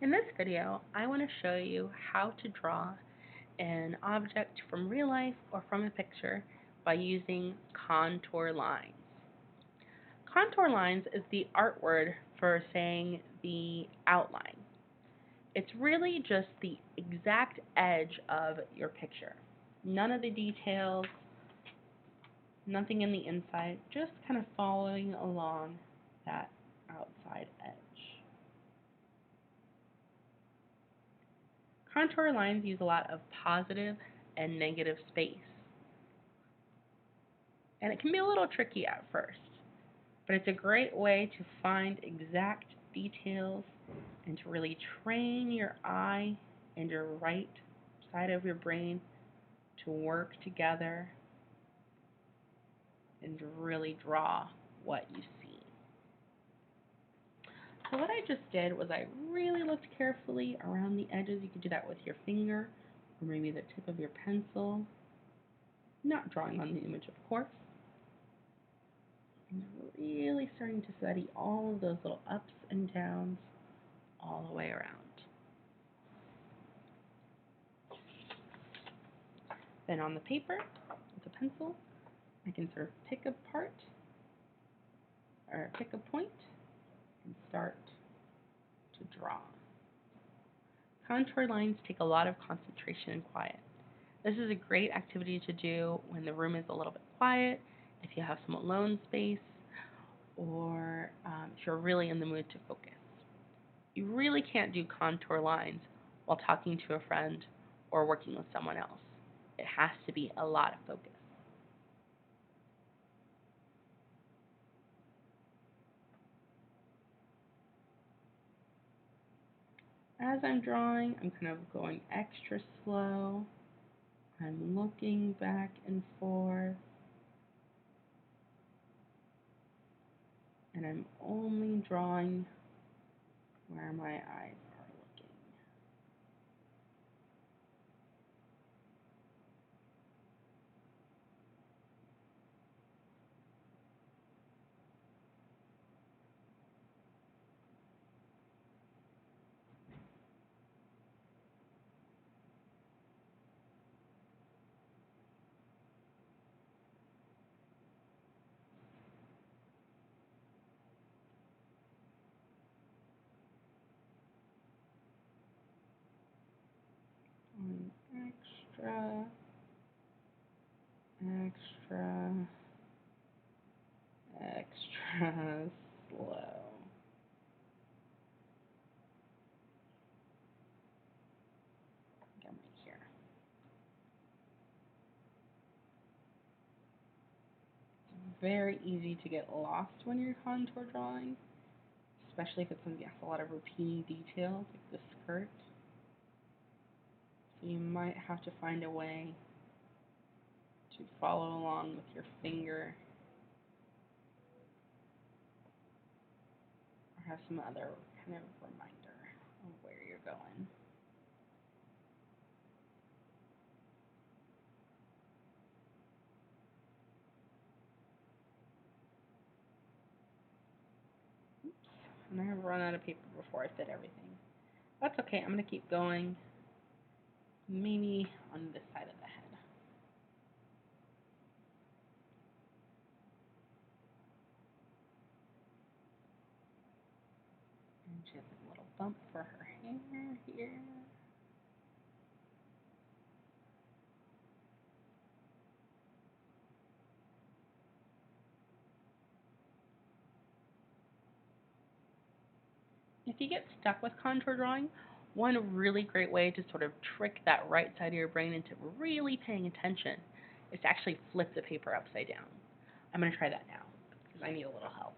In this video, I want to show you how to draw an object from real life or from a picture by using contour lines. Contour lines is the art word for saying the outline. It's really just the exact edge of your picture. None of the details, nothing in the inside, just kind of following along that outside edge. Contour lines use a lot of positive and negative space, and it can be a little tricky at first, but it's a great way to find exact details and to really train your eye and your right side of your brain to work together and to really draw what you see. So what I just did was I really looked carefully around the edges. You could do that with your finger or maybe the tip of your pencil. Not drawing on the image, of course. And really starting to study all of those little ups and downs all the way around. Then on the paper, with a pencil, I can sort of pick a part or pick a point and start to draw. Contour lines take a lot of concentration and quiet. This is a great activity to do when the room is a little bit quiet, if you have some alone space, or if you're really in the mood to focus. You really can't do contour lines while talking to a friend or working with someone else. It has to be a lot of focus. As I'm drawing, I'm kind of going extra slow. I'm looking back and forth. And I'm only drawing where my eyes are looking. Going extra, extra, extra slow. Again, right here. It's very easy to get lost when you're contour drawing, especially if it's something that has a lot of repeating details, like the skirt. So you might have to find a way to follow along with your finger or have some other kind of reminder of where you're going. And I have run out of paper before I fit everything. That's okay, I'm going to keep going, maybe on this side of the head. And she has a little bump for her hair here. If you get stuck with contour drawing, one really great way to sort of trick that right side of your brain into really paying attention is to actually flip the paper upside down. I'm going to try that now because I need a little help.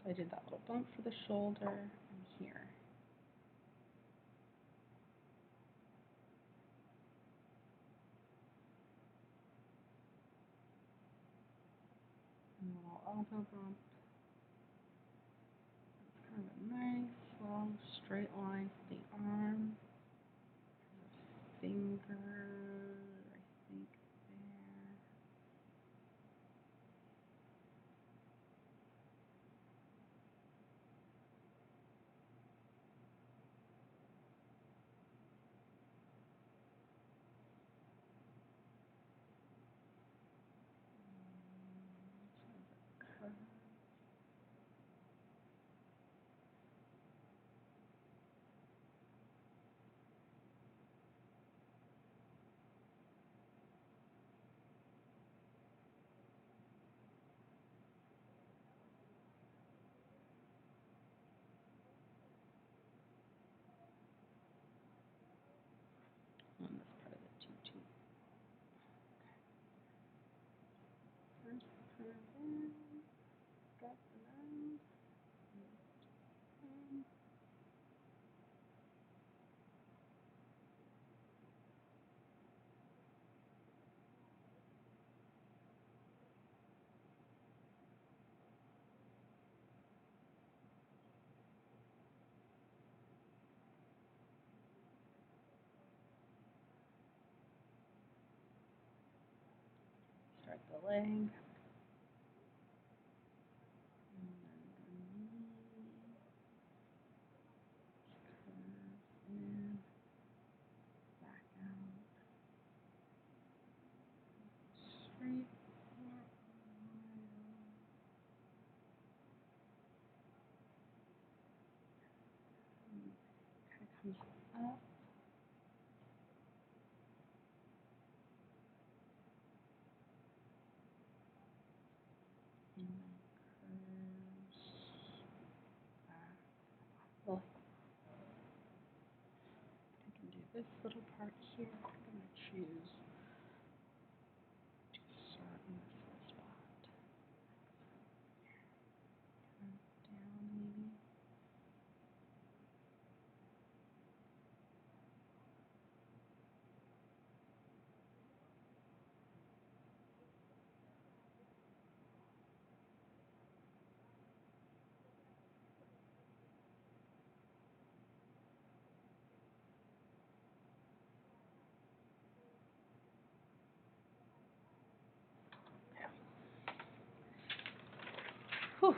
So I did that little bump for the shoulder and here. And a little elbow bump. Kind of a nice long straight line for the arm. Finger, I think curve in, drop the end, start the leg, and then the knee, curve in, back out, straight, kind of comes up, and then curves back. Well, I can do this little part here. I'm going to choose to start in this little spot. Down maybe. Whew.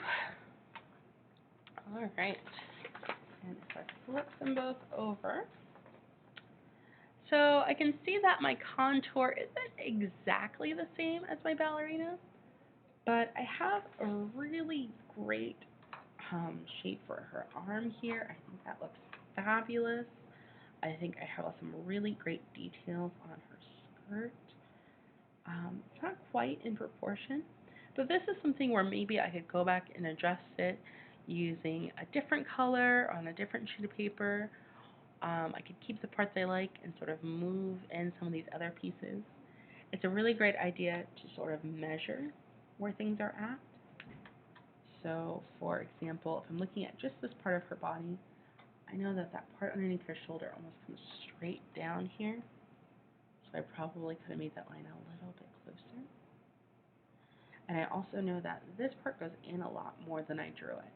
All right. And if I flip them both over, so I can see that my contour isn't exactly the same as my ballerina, but I have a really great shape for her arm here. I think that looks fabulous. I think I have some really great details on her skirt. It's not quite in proportion, but this is something where maybe I could go back and adjust it using a different color on a different sheet of paper. I could keep the parts I like and sort of move in some of these other pieces. It's a really great idea to sort of measure where things are at. So, for example, if I'm looking at just this part of her body, I know that that part underneath her shoulder almost comes straight down here. So I probably could have made that line a little bit closer. And I also know that this part goes in a lot more than I drew it.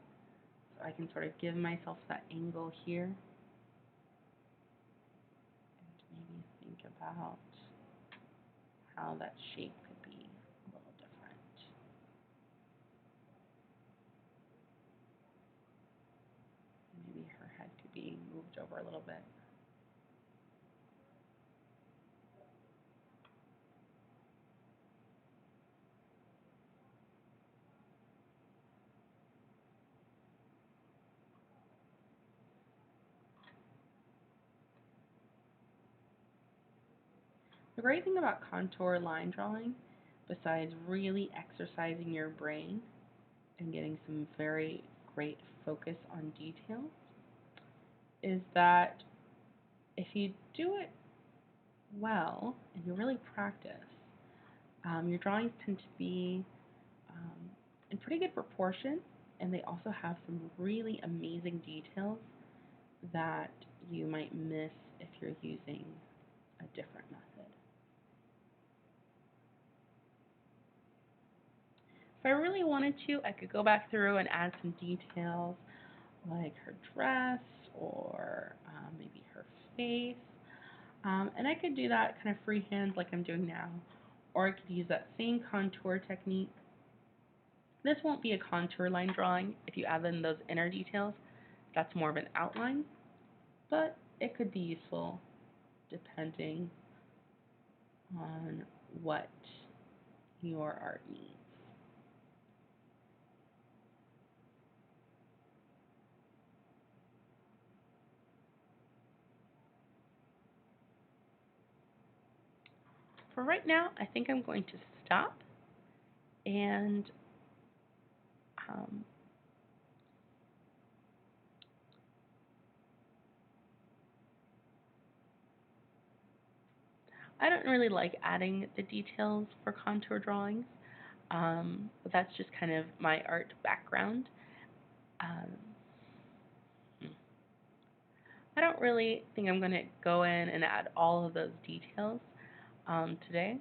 So I can sort of give myself that angle here and maybe think about how that shape could be a little different. Maybe her head could be moved over a little bit. The great thing about contour line drawing, besides really exercising your brain and getting some very great focus on detail, is that if you do it well and you really practice, your drawings tend to be in pretty good proportion, and they also have some really amazing details that you might miss if you're using a different method. If I really wanted to, I could go back through and add some details like her dress or maybe her face. And I could do that kind of freehand like I'm doing now. Or I could use that same contour technique. This won't be a contour line drawing if you add in those inner details. That's more of an outline, but it could be useful depending on what your art needs. For right now, I think I'm going to stop and um, I don't really like adding the details for contour drawings. But that's just kind of my art background. Um, I don't really think I'm going to go in and add all of those details today,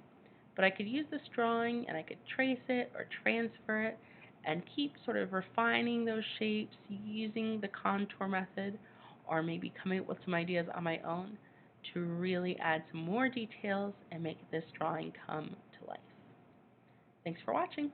but I could use this drawing and I could trace it or transfer it and keep sort of refining those shapes using the contour method, or maybe coming up with some ideas on my own to really add some more details and make this drawing come to life. Thanks for watching.